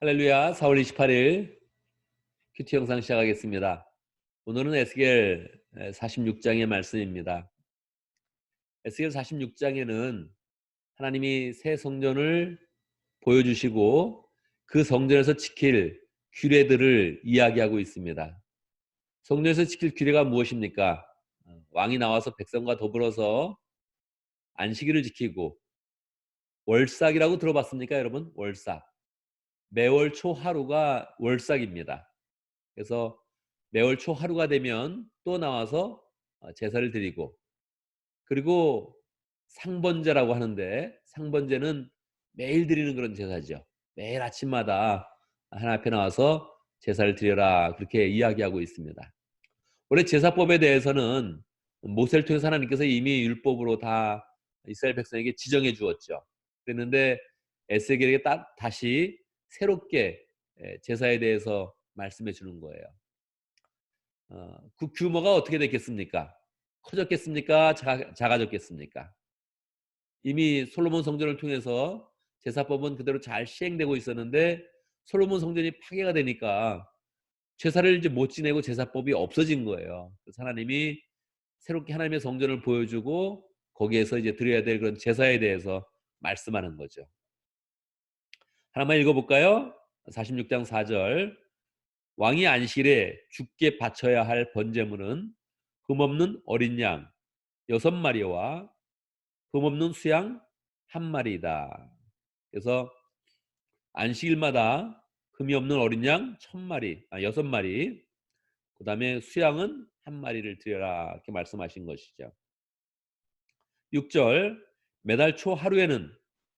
할렐루야. 4월 28일 큐티 영상 시작하겠습니다. 오늘은 에스겔 46장의 말씀입니다. 에스겔 46장에는 하나님이 새 성전을 보여주시고 그 성전에서 지킬 규례들을 이야기하고 있습니다. 성전에서 지킬 규례가 무엇입니까? 왕이 나와서 백성과 더불어서 안식일을 지키고, 월삭이라고 들어봤습니까, 여러분? 월삭. 매월 초 하루가 월삭입니다. 그래서 매월 초 하루가 되면 또 나와서 제사를 드리고, 그리고 상번제라고 하는데, 상번제는 매일 드리는 그런 제사죠. 매일 아침마다 하나님 앞에 나와서 제사를 드려라, 그렇게 이야기하고 있습니다. 원래 제사법에 대해서는 모세를 통해서 하나님께서 이미 율법으로 다 이스라엘 백성에게 지정해 주었죠. 그랬는데 에스겔에게 다시 새롭게 제사에 대해서 말씀해 주는 거예요. 그 규모가 어떻게 됐겠습니까? 커졌겠습니까? 작아졌겠습니까? 이미 솔로몬 성전을 통해서 제사법은 그대로 잘 시행되고 있었는데, 솔로몬 성전이 파괴가 되니까 제사를 이제 못 지내고 제사법이 없어진 거예요. 그래서 하나님이 새롭게 하나님의 성전을 보여주고 거기에서 이제 드려야 될 그런 제사에 대해서 말씀하는 거죠. 하나만 읽어볼까요? 46장 4절. 왕이 안식일에 주께 바쳐야 할 번제물은 흠없는 어린 양 6마리와 흠없는 수양 1마리이다. 그래서 안식일마다 흠이 없는 어린 양 6마리, 그 다음에 수양은 1마리를 드려라, 이렇게 말씀하신 것이죠. 6절. 매달 초 하루에는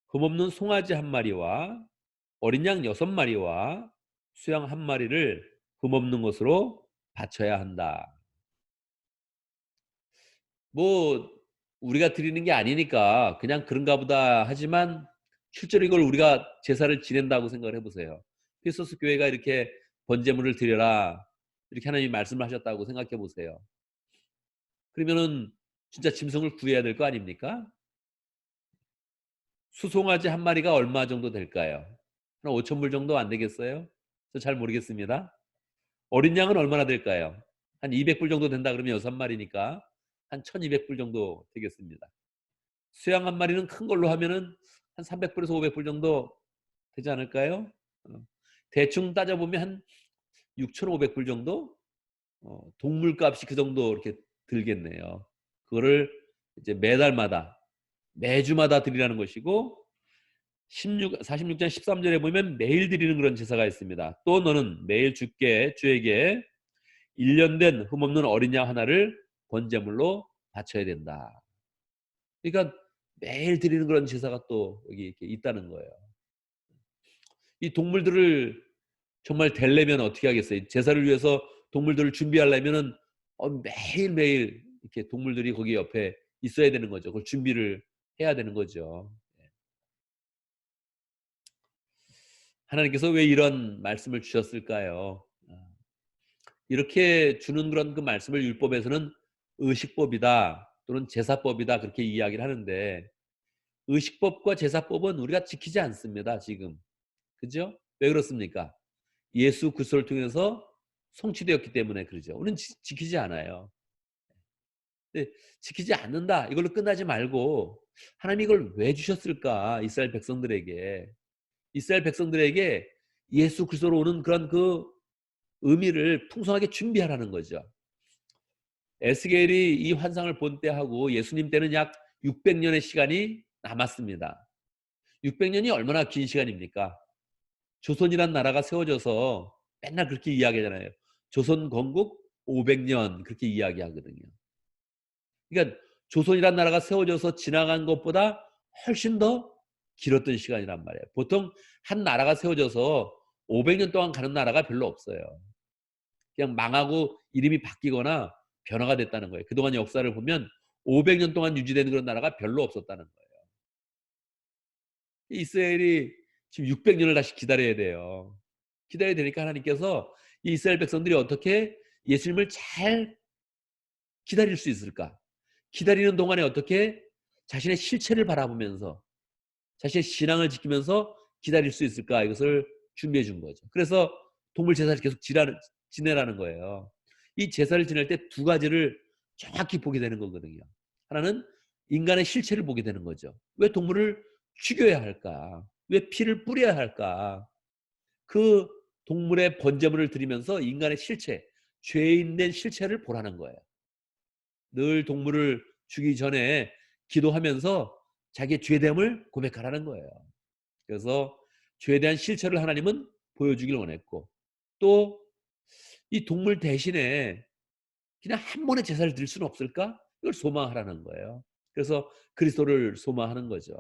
흠없는 송아지 1마리와 어린 양 6마리와 수양 1마리를 흠없는 것으로 바쳐야 한다. 뭐 우리가 드리는 게 아니니까 그냥 그런가 보다 하지만, 실제로 이걸 우리가 제사를 지낸다고 생각을 해보세요. 피소스 교회가 이렇게 번제물을 드려라, 이렇게 하나님이 말씀을 하셨다고 생각해 보세요. 그러면은 진짜 짐승을 구해야 될 거 아닙니까? 수송아지 1마리가 얼마 정도 될까요? 한 5천 불 정도 안 되겠어요? 저 잘 모르겠습니다. 어린 양은 얼마나 될까요? 한 200불 정도 된다 그러면 6마리니까 한 1200불 정도 되겠습니다. 수양 1마리는 큰 걸로 하면은 한 300불에서 500불 정도 되지 않을까요? 대충 따져보면 한 6,500불 정도? 동물값이 그 정도 이렇게 들겠네요. 그거를 이제 매달마다, 매주마다 드리라는 것이고, 46장 13절에 보면 매일 드리는 그런 제사가 있습니다. 또 너는 매일 주에게 1년 된 흠없는 어린 양 하나를 번제물로 바쳐야 된다. 그러니까 매일 드리는 그런 제사가 또 여기 이렇게 있다는 거예요. 이 동물들을 정말 되려면 어떻게 하겠어요? 제사를 위해서 동물들을 준비하려면은 매일매일 이렇게 동물들이 거기 옆에 있어야 되는 거죠. 그걸 준비를 해야 되는 거죠. 하나님께서 왜 이런 말씀을 주셨을까요? 이렇게 주는 그런 그 말씀을 율법에서는 의식법이다 또는 제사법이다, 그렇게 이야기를 하는데, 의식법과 제사법은 우리가 지키지 않습니다, 지금. 그죠? 왜 그렇습니까? 예수 그리스도를 통해서 성취되었기 때문에 그러죠. 우리는 지키지 않아요. 근데 지키지 않는다, 이걸로 끝나지 말고, 하나님이 이걸 왜 주셨을까? 이스라엘 백성들에게 예수 그리스도로 오는 그런 그 의미를 풍성하게 준비하라는 거죠. 에스겔이 이 환상을 본 때하고 예수님 때는 약 600년의 시간이 남았습니다. 600년이 얼마나 긴 시간입니까? 조선이란 나라가 세워져서 맨날 그렇게 이야기하잖아요. 조선 건국 500년, 그렇게 이야기하거든요. 그러니까 조선이란 나라가 세워져서 지나간 것보다 훨씬 더 길었던 시간이란 말이에요. 보통 한 나라가 세워져서 500년 동안 가는 나라가 별로 없어요. 그냥 망하고 이름이 바뀌거나 변화가 됐다는 거예요. 그동안 역사를 보면 500년 동안 유지되는 그런 나라가 별로 없었다는 거예요. 이스라엘이 지금 600년을 다시 기다려야 돼요. 기다려야 되니까 하나님께서 이 이스라엘 백성들이 어떻게 예수님을 잘 기다릴 수 있을까? 기다리는 동안에 어떻게 자신의 실체를 바라보면서 자신의 신앙을 지키면서 기다릴 수 있을까? 이것을 준비해 준 거죠. 그래서 동물 제사를 계속 지내라는 거예요. 이 제사를 지낼 때 두 가지를 정확히 보게 되는 거거든요. 하나는 인간의 실체를 보게 되는 거죠. 왜 동물을 죽여야 할까? 왜 피를 뿌려야 할까? 그 동물의 번제물을 드리면서 인간의 실체, 죄인된 실체를 보라는 거예요. 늘 동물을 죽이기 전에 기도하면서 자기의 죄됨을 고백하라는 거예요. 그래서 죄에 대한 실체를 하나님은 보여주길 원했고, 또 이 동물 대신에 그냥 한 번의 제사를 드릴 수는 없을까? 이걸 소망하라는 거예요. 그래서 그리스도를 소망하는 거죠.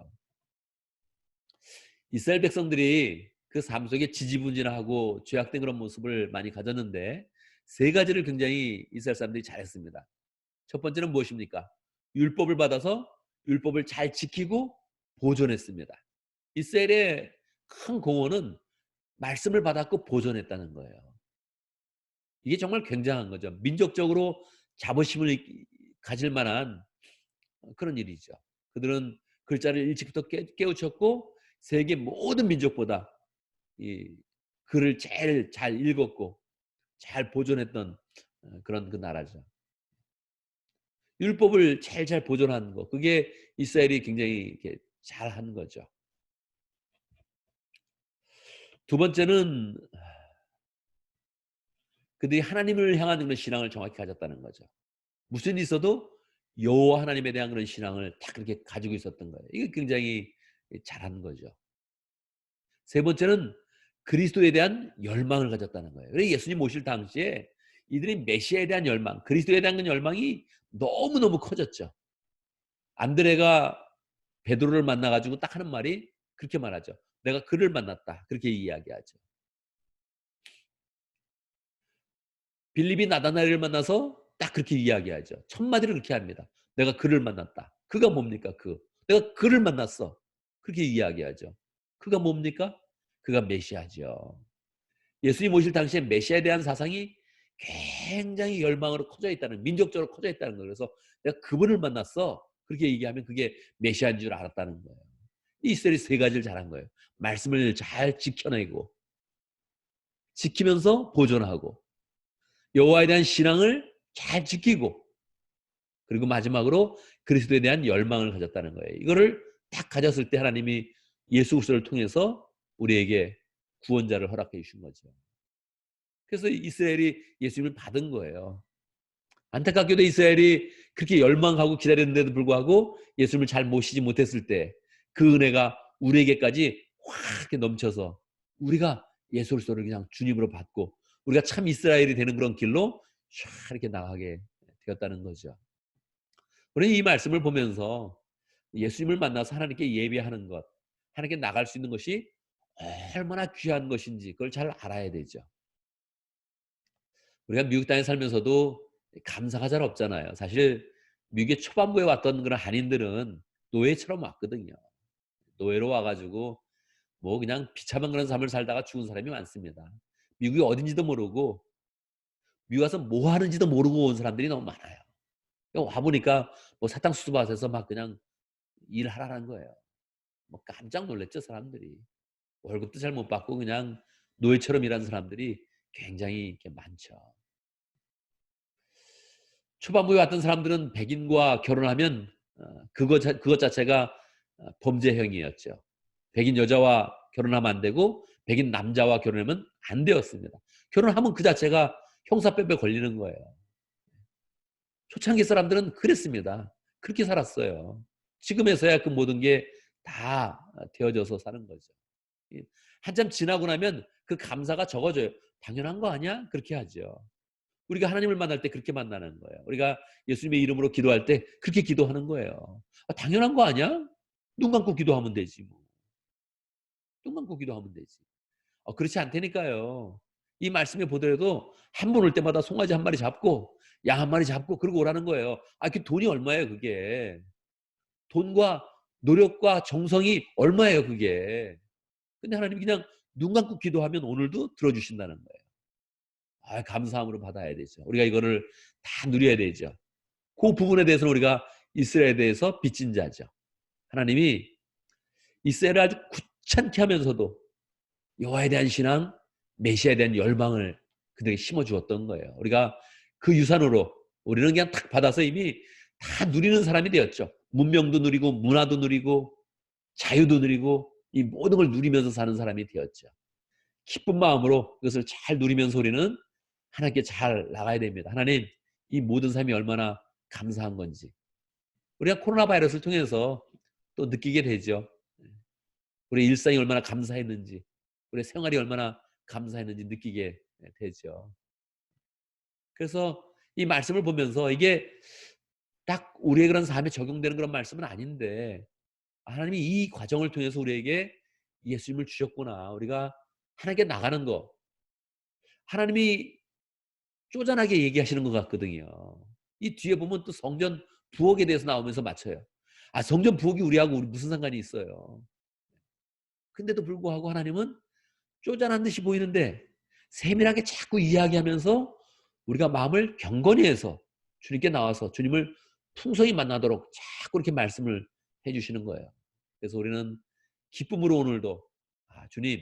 이스라엘 백성들이 그 삶 속에 지지분진하고 죄악된 그런 모습을 많이 가졌는데 세 가지를 굉장히 이스라엘 사람들이 잘했습니다. 첫 번째는 무엇입니까? 율법을 받아서 율법을 잘 지키고 보존했습니다. 이스라엘의 큰 공헌은 말씀을 받았고 보존했다는 거예요. 이게 정말 굉장한 거죠. 민족적으로 자부심을 가질 만한 그런 일이죠. 그들은 글자를 일찍부터 깨우쳤고 세계 모든 민족보다 이 글을 제일 잘 읽었고 잘 보존했던 그런 그 나라죠. 율법을 잘 보존하는 거, 그게 이스라엘이 굉장히 이렇게 잘한 거죠. 두 번째는 그들이 하나님을 향한 그런 신앙을 정확히 가졌다는 거죠. 무슨 일이 있어도 여호와 하나님에 대한 그런 신앙을 다 그렇게 가지고 있었던 거예요. 이게 굉장히 잘한 거죠. 세 번째는 그리스도에 대한 열망을 가졌다는 거예요. 그래서 예수님 오실 당시에 이들이 메시아에 대한 열망, 그리스도에 대한 열망이 너무너무 커졌죠. 안드레가 베드로를 만나가지고 딱 하는 말이 그렇게 말하죠. 내가 그를 만났다. 그렇게 이야기하죠. 빌립이 나다나엘을 만나서 딱 그렇게 이야기하죠. 첫 마디를 그렇게 합니다. 내가 그를 만났다. 그가 뭡니까? 내가 그를 만났어. 그렇게 이야기하죠. 그가 뭡니까? 그가 메시아죠. 예수님 오실 당시에 메시아에 대한 사상이 굉장히 열망으로 커져 있다는, 민족적으로 커져 있다는 거예요. 그래서 내가 그분을 만났어. 그렇게 얘기하면 그게 메시아인 줄 알았다는 거예요. 이스라엘이 세 가지를 잘한 거예요. 말씀을 잘 지켜내고, 지키면서 보존하고, 여호와에 대한 신앙을 잘 지키고, 그리고 마지막으로 그리스도에 대한 열망을 가졌다는 거예요. 이거를 딱 가졌을 때 하나님이 예수 그리스도를 통해서 우리에게 구원자를 허락해 주신 거죠. 그래서 이스라엘이 예수님을 받은 거예요. 안타깝게도 이스라엘이 그렇게 열망하고 기다렸는데도 불구하고 예수님을 잘 모시지 못했을 때 그 은혜가 우리에게까지 확 이렇게 넘쳐서 우리가 예수 그리스도를 그냥 주님으로 받고 우리가 참 이스라엘이 되는 그런 길로 쫙 이렇게 나가게 되었다는 거죠. 우리는 이 말씀을 보면서 예수님을 만나서 하나님께 예배하는 것, 하나님께 나갈 수 있는 것이 얼마나 귀한 것인지 그걸 잘 알아야 되죠. 우리가 미국 땅에 살면서도 감사가 잘 없잖아요. 사실 미국의 초반부에 왔던 그런 한인들은 노예처럼 왔거든요. 노예로 와가지고 뭐 그냥 비참한 그런 삶을 살다가 죽은 사람이 많습니다. 미국이 어딘지도 모르고 미국 와서 뭐 하는지도 모르고 온 사람들이 너무 많아요. 와보니까 뭐 사탕수수밭에서 막 그냥 일하라는 거예요. 뭐 깜짝 놀랐죠, 사람들이. 월급도 잘 못 받고 그냥 노예처럼 일하는 사람들이 굉장히 이렇게 많죠. 초반부에 왔던 사람들은 백인과 결혼하면 그것 자체가 범죄 행위였죠. 백인 여자와 결혼하면 안 되고 백인 남자와 결혼하면 안 되었습니다. 결혼하면 그 자체가 형사법에 걸리는 거예요. 초창기 사람들은 그랬습니다. 그렇게 살았어요. 지금에서야 그 모든 게 다 되어져서 사는 거죠. 한참 지나고 나면 그 감사가 적어져요. 당연한 거 아니야? 그렇게 하죠. 우리가 하나님을 만날 때 그렇게 만나는 거예요. 우리가 예수님의 이름으로 기도할 때 그렇게 기도하는 거예요. 당연한 거 아니야? 눈 감고 기도하면 되지 뭐. 눈 감고 기도하면 되지. 그렇지 않다니까요. 이 말씀에 보더라도 한 분 올 때마다 송아지 한 마리 잡고 양 한 마리 잡고 그러고 오라는 거예요. 그 돈이 얼마예요 그게. 돈과 노력과 정성이 얼마예요 그게. 근데 하나님 그냥 눈 감고 기도하면 오늘도 들어주신다는 거예요. 감사함으로 받아야 되죠. 우리가 이거를 다 누려야 되죠. 그 부분에 대해서는 우리가 이스라엘에 대해서 빚진 자죠. 하나님이 이스라엘을 아주 귀찮게 하면서도 여호와에 대한 신앙, 메시아에 대한 열망을 그들에게 심어주었던 거예요. 우리가 그 유산으로 우리는 그냥 탁 받아서 이미 다 누리는 사람이 되었죠. 문명도 누리고 문화도 누리고 자유도 누리고 이 모든 걸 누리면서 사는 사람이 되었죠. 기쁜 마음으로 이것을 잘 누리면서 우리는 하나님께 잘 나가야 됩니다. 하나님, 이 모든 삶이 얼마나 감사한 건지 우리가 코로나 바이러스를 통해서 또 느끼게 되죠. 우리 일상이 얼마나 감사했는지, 우리 생활이 얼마나 감사했는지 느끼게 되죠. 그래서 이 말씀을 보면서 이게 딱 우리의 그런 삶에 적용되는 그런 말씀은 아닌데, 하나님이 이 과정을 통해서 우리에게 예수님을 주셨구나. 우리가 하나님께 나가는 거, 하나님이 쪼잔하게 얘기하시는 것 같거든요. 이 뒤에 보면 또 성전 부엌에 대해서 나오면서 맞춰요. 아, 성전 부엌이 우리 무슨 상관이 있어요. 근데도 불구하고 하나님은 쪼잔한 듯이 보이는데 세밀하게 자꾸 이야기하면서 우리가 마음을 경건히 해서 주님께 나와서 주님을 풍성히 만나도록 자꾸 이렇게 말씀을 해주시는 거예요. 그래서 우리는 기쁨으로 오늘도 주님,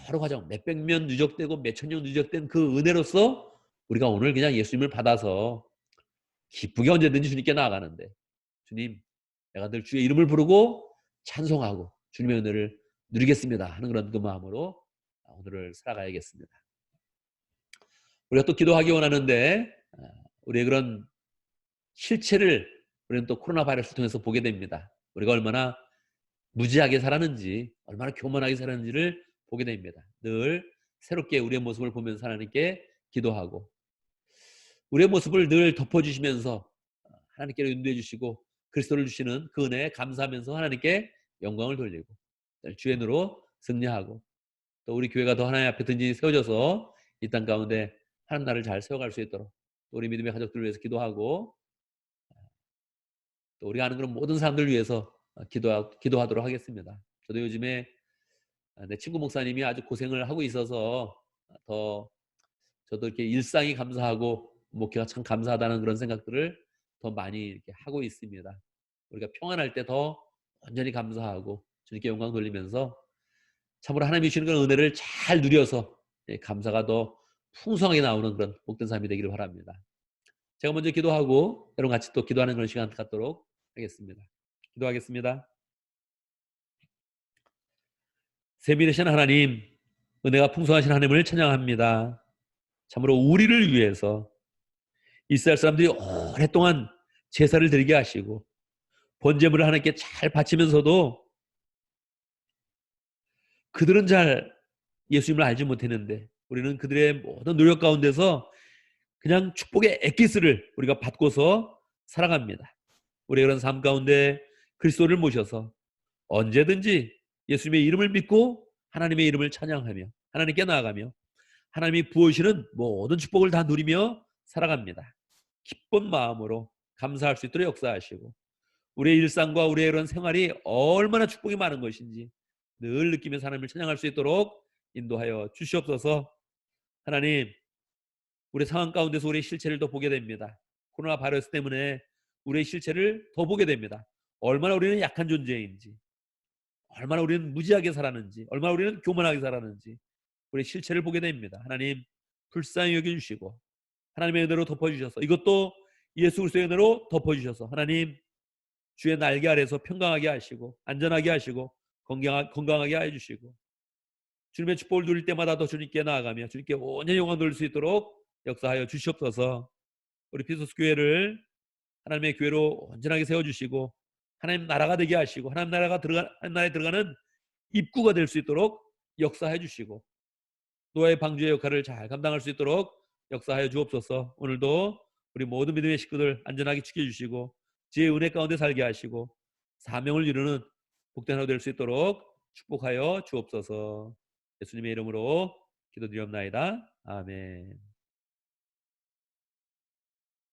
여러 과정 몇백 년 누적되고 몇천 년 누적된 그 은혜로서 우리가 오늘 그냥 예수님을 받아서 기쁘게 언제든지 주님께 나아가는데, 주님, 내가 늘 주의 이름을 부르고 찬송하고 주님의 은혜를 누리겠습니다 하는 그런 그 마음으로 오늘을 살아가야겠습니다. 우리가 또 기도하기 원하는데 우리의 그런 실체를 우리는 또 코로나 바이러스를 통해서 보게 됩니다. 우리가 얼마나 무지하게 살았는지, 얼마나 교만하게 살았는지를 보게 됩니다. 늘 새롭게 우리의 모습을 보면서 하나님께 기도하고 우리의 모습을 늘 덮어주시면서 하나님께로 인도해 주시고 그리스도를 주시는 그 은혜에 감사하면서 하나님께 영광을 돌리고 주의 은혜로 승리하고 또 우리 교회가 더 하나님 앞에 든든히 세워져서 이 땅 가운데 하나님 나라를 잘 세워갈 수 있도록 또 우리 믿음의 가족들을 위해서 기도하고 또 우리가 아는 그런 모든 사람들을 위해서 기도하도록 하겠습니다. 저도 요즘에 내 친구 목사님이 아주 고생을 하고 있어서 더 저도 이렇게 일상이 감사하고 목회가 참 감사하다는 그런 생각들을 더 많이 이렇게 하고 있습니다. 우리가 평안할 때 더 온전히 감사하고 주님께 영광 돌리면서 참으로 하나님이 주시는 그런 은혜를 잘 누려서 감사가 더 풍성하게 나오는 그런 복된 삶이 되기를 바랍니다. 제가 먼저 기도하고 여러분 같이 또 기도하는 그런 시간 갖도록 하겠습니다. 기도하겠습니다. 세밀하신 하나님, 은혜가 풍성하신 하나님을 찬양합니다. 참으로 우리를 위해서 이스라엘 사람들이 오랫동안 제사를 드리게 하시고 번제물을 하나님께 잘 바치면서도 그들은 잘 예수님을 알지 못했는데 우리는 그들의 모든 노력 가운데서 그냥 축복의 엑기스를 우리가 받고서 살아갑니다. 우리의 그런 삶 가운데 그리스도를 모셔서 언제든지 예수님의 이름을 믿고 하나님의 이름을 찬양하며 하나님께 나아가며 하나님이 부어주시는 모든 축복을 다 누리며 살아갑니다. 기쁜 마음으로 감사할 수 있도록 역사하시고 우리의 일상과 우리의 이런 생활이 얼마나 축복이 많은 것인지 늘 느끼면서 하나님을 찬양할 수 있도록 인도하여 주시옵소서. 하나님, 우리 상황 가운데서 우리의 실체를 더 보게 됩니다. 코로나 바이러스 때문에 우리의 실체를 더 보게 됩니다. 얼마나 우리는 약한 존재인지, 얼마나 우리는 무지하게 살았는지, 얼마나 우리는 교만하게 살았는지 우리의 실체를 보게 됩니다. 하나님, 불쌍히 여겨주시고 하나님의 은혜로 덮어주셔서 이것도 예수 그리스도의 은혜로 덮어주셔서 하나님 주의 날개 아래서 평강하게 하시고 안전하게 하시고 건강하게 해주시고 주님의 축복을 누릴 때마다 더 주님께 나아가며 주님께 온전히 영광 돌릴 수 있도록 역사하여 주시옵소서. 우리 피소스 교회를 하나님의 교회로 온전하게 세워주시고 하나님 나라가 되게 하시고 하나님 나라에 들어가는 입구가 될 수 있도록 역사해 주시고 노아의 방주의 역할을 잘 감당할 수 있도록 역사하여 주옵소서. 오늘도 우리 모든 믿음의 식구들 안전하게 지켜주시고 지혜의 은혜 가운데 살게 하시고 사명을 이루는 복된 하루 될 수 있도록 축복하여 주옵소서. 예수님의 이름으로 기도드리옵나이다. 아멘.